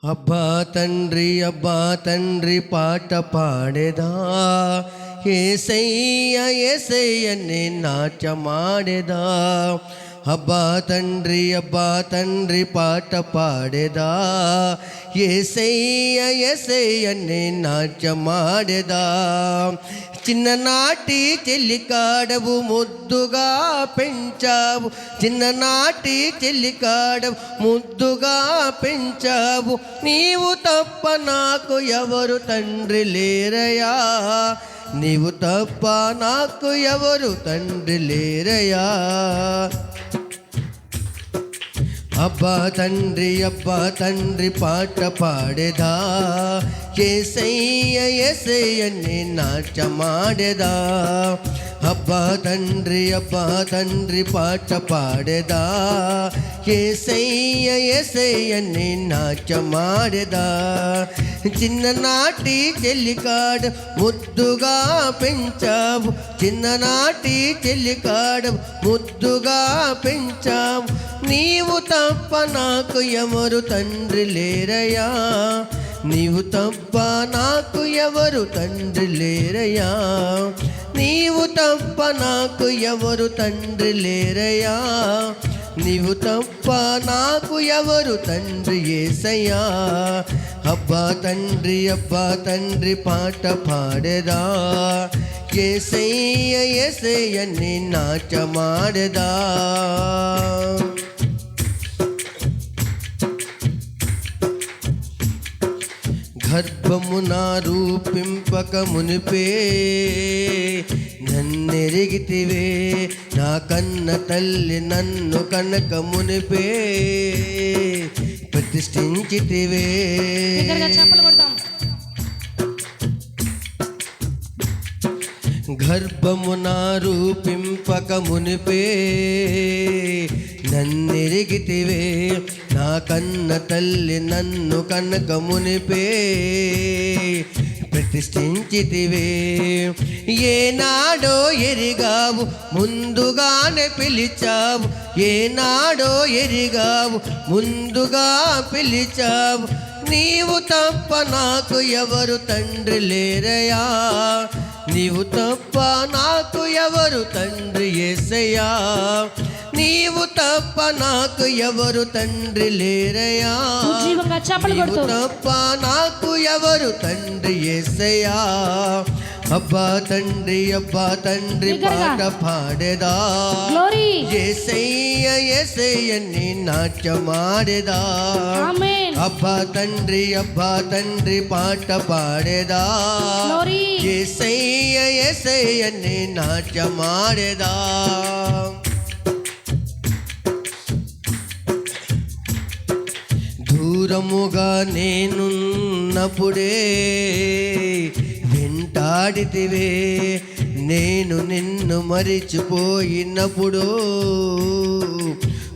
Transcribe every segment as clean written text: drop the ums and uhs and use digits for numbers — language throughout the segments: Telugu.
అబ్బా తండ్రి పాట పాడేదా, యేసయ్య యేసయ్య నే నాట్యమాడేదా. అబ్బా తండ్రి పాట పాడేదా, యేసయ్య యేసయ్య నే నాట్యమాడేదా. చిన్ననాటి చెల్లికాడవు ముద్దుగా పెంచావు, చిన్ననాటి చెల్లికాడవు ముద్దుగా పెంచావు. నీవు తప్ప నాకు ఎవరు తండ్రి లేరయా, నీవు తప్ప నాకు ఎవరు తండ్రి లేరయా. అబ్బా తండ్రి పాట పాడేదా, యేసయ్య యేసయ్య నే నాట్యమాడేదా. అబ్బా తండ్రి పాట పాడేదా, యేసయ్య యేసయ్య నే నాట్యమాడేదా. చిన్ననాటి చెల్లికాడ ముద్దుగా పెంచావు, చిన్ననాటి చెల్లికాడ ముద్దుగా పెంచావు. నీవు తప్ప నాకు ఎవరు తండ్రి లేరయా, నీవు తప్ప నాకు ఎవరు తండ్రి లేరయా. నీవు తప్ప నాకు ఎవరు తండ్రి లేరయా, నీవు తప్ప నాకు ఎవరు తండ్రి యేసయ్యా. అబ్బా తండ్రి పాట పాడేదా, యేసయ్య యేసయ్య నే నాట్యమాడేదా. గర్భమున రూపింపక మునిపే నన్నెరిగితివే, నా కన్న తల్లి నన్ను కనక మునిపే ప్రతిష్ఠించితివే. గర్భమున రూపింపక మునిపే నన్నెరిగితివే, నా కన్న తల్లి నన్ను కనక మునిపే ప్రతిష్ఠించితివే. ఏనాడో ఎరిగావు ముందుగానే పిలిచావు, ఏనాడో ఎరిగావు ముందుగా పిలిచావు. నీవు తప్ప నాకు ఎవరు తండ్రి లేరయా, నీవు తప్ప నాకు ఎవరు తండ్రి యేసయ్యా. నీవు తప్ప నాకు ఎవరు తండ్రి లేరయా, నీవు తప్ప నాకు ఎవరు తండ్రి యేసయ్యా. అబ్బా తండ్రి పాట పాడేదా, యేసయ్య యేసయ్య నీ నాట్యమాడేదా. అబ్బా తండ్రి పాట పాడేదా, యేసయ్య యేసయ్య నీ నాట్యమాడేదా. దూరముగా నేనున్నప్పుడే వెంటాడితివే, నేను నిన్ను మరిచిపోయినప్పుడు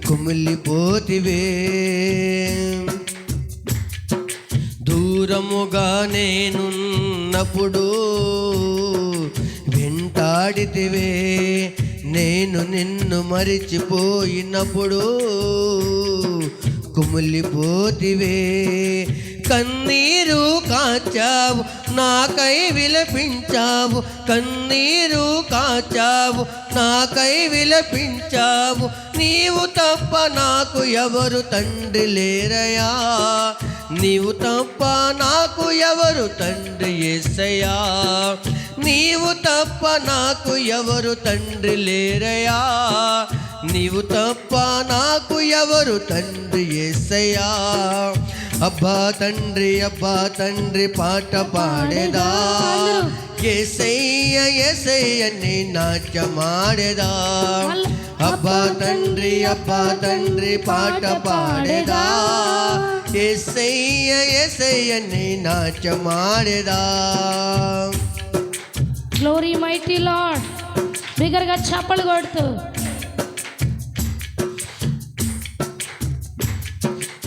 కుమిలిపోతివే. దూరముగా నేనున్నప్పుడు వెంటాడితివే, నేను నిన్ను మరిచిపోయినప్పుడు కుమిలిపోతివే. కన్నీరు కాచావు నాకై విలపించావు, కన్నీరు కాచావు నాకై విలపించావు. నీవు తప్ప నాకు ఎవరు తండ్రి లేరయా, నీవు తప్ప నాకు ఎవరు తండ్రి యేసయ్యా. నీవు తప్ప నాకు ఎవరు తండ్రి లేరయా, నీవు తప్ప నాకు ఎవరు తండ్రి యేసయ్యా. అబ్బా తండ్రి పాట పాడేదా, యేసయ్య యేసయ్య నీ నాట్యమాడేదా. అబ్బా తండ్రి పాట పాడేదా, యేసయ్య యేసయ్య నీ నాట్యమాడేదా. Glory mighty lord. బిగ్గరగా చప్పలు కొడుతూ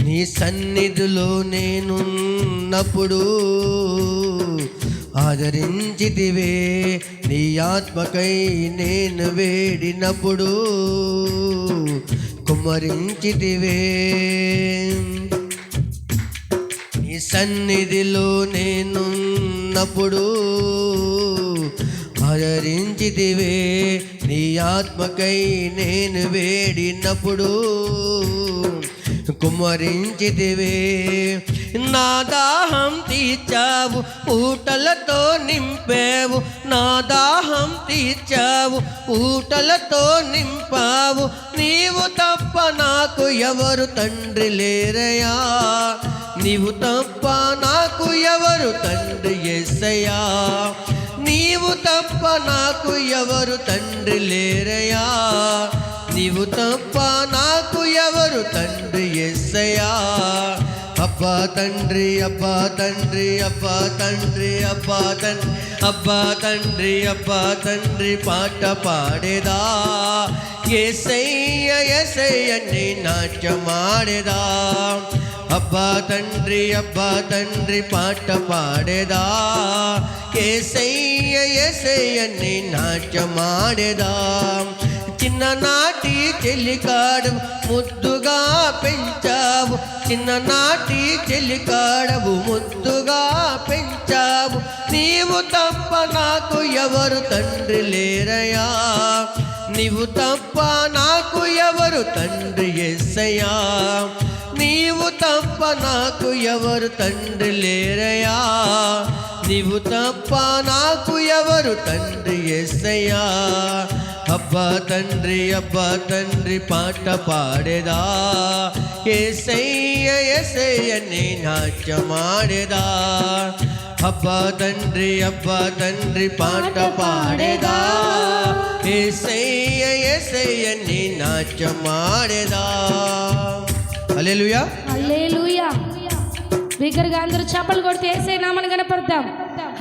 నీ సన్నిధిలో నేనున్నప్పుడు ఆదరించితివే, నీ ఆత్మకై నేను వేడినప్పుడు కుమ్మరించితివే. సన్నిధిలో నేనున్నప్పుడు ఆదరించితివే నీ ఆత్మకై నేను వేడినప్పుడు కుమ్మరించితివే నా దాహం తీర్చావు ఊటలతో నింపావు నా దాహం తీర్చావు ఊటలతో నింపావు నీవు తప్ప నాకు ఎవరు తండ్రి లేరయా నీవు తప్ప నాకు ఎవరు తండ్రి యేసయ్యా నీవు తప్ప నాకు ఎవరు తండ్రి లేరయా నీవు తప్ప నాకు ఎవరు తండ్రి యేసయ్యా అబ్బా తండ్రి అబ్బా తండ్రి అబ్బా తండ్రి అబ్బా తండ్రి అబ్బా తండ్రి అబ్బా తండ్రి పాట పాడేదా యేసయ్య యేసయ్య నీ నాట్యమాడేదా అబ్బా తండ్రి పాట పాడేదా యేసయ్య యేసయ్య నీ నాట్యమాడేదా చిన్ననాటి చెలికాడు ముద్దుగా పెంచావు చిన్ననాటి చెలికాడవు ముద్దుగా పెంచావు నీవు తప్ప నాకు ఎవరు తండ్రి లేరయా నీవు తప్ప నాకు ఎవరు తండ్రి యేసయ్యా నీవు తప్ప నాకు ఎవరు తండ్రి లేరయా నీవు తప్ప నాకు ఎవరు తండ్రి యేసయ్యా అబ్బా తండ్రి పాట పాడేదా యేసయ్య యేసయ్య నీ నాట్యమాడేదా అబ్బా తండ్రి పాట పాడేదా యేసయ్య యేసయ్య నీ నాట్యమాడేదా హల్లెలూయా హల్లెలూయా బిగ్గరగా అందరూ చప్పలు కొడితే యేసయ్య నామమున కనపడతాం హల్లెలూయా.